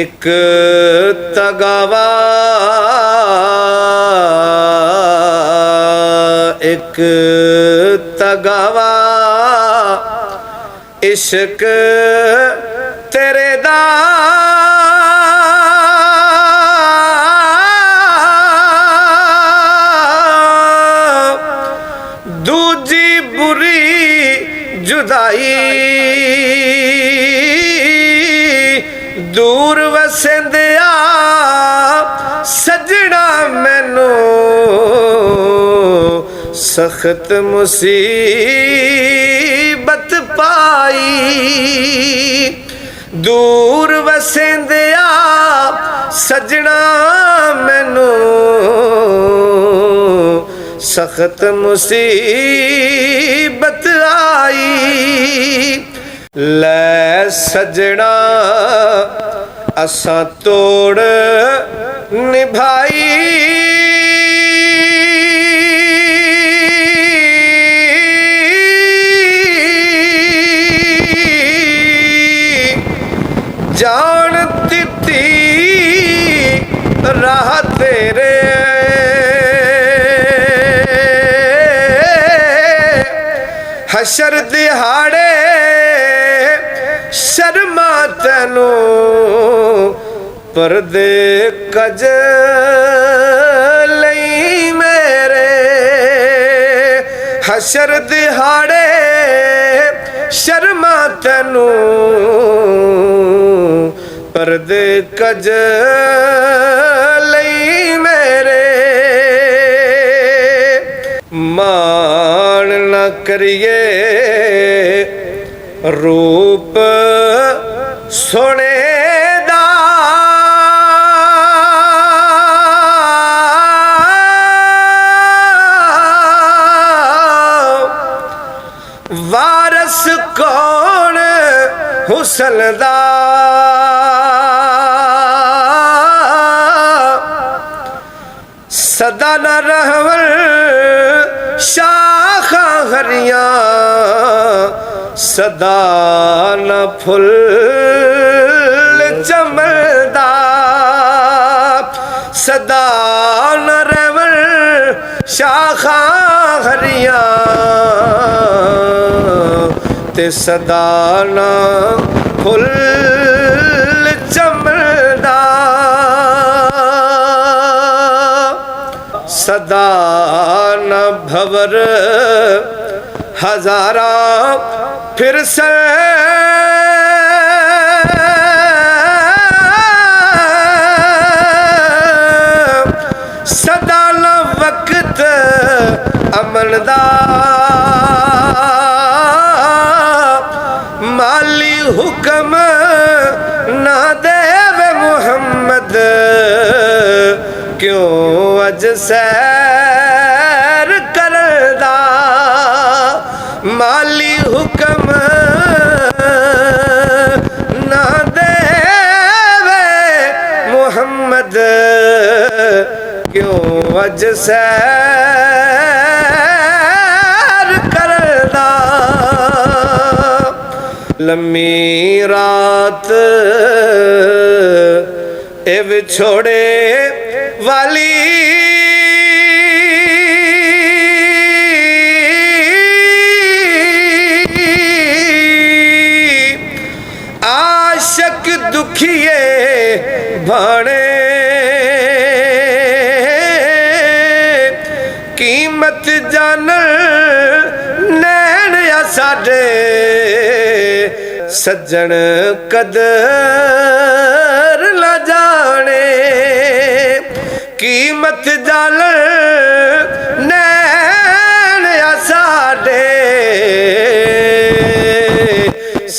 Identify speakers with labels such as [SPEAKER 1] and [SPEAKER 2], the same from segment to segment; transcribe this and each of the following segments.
[SPEAKER 1] एक तगावा एक तगावा इश्क तेरे दा दूजी बुरी जुदाई दूर वसेंदिया सजना मैनू सख्त मुसीबत पाई दूर वसेंदिया सजना मैनू सख्त मुसीबत आई लै सजना असां तोड़ निभाई जान दिती राह तेरे हशर दिहाड़े शर्मा तैनू परदे कज लई मेरे हशर दिहाड़े शर्मा तैनू परदे कज लई मेरे मान न करिए रूप सोने दा वारस कौन हुस्न दा सदा न रहवल शाखा हरियां सदा न फुल चमलदा सदा न रहवल शाखा हरियां ते सदा न फुल चमलदा सदा न भवर हजारा फिर से सदा न वक्त अमन दा माली हुक्म ना देवे मुहम्मद क्यों अज सैर करदा माली हुक्म ना देवे मुहम्मद क्यों अज सैर करदा लम्मी रात ए विछोड़े वाली आशक दुखिए भाने कीमत जान नैन या साडे सज्जन कदर न जाने कीमत जान नैन या साडे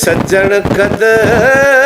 [SPEAKER 1] सज्जन कदर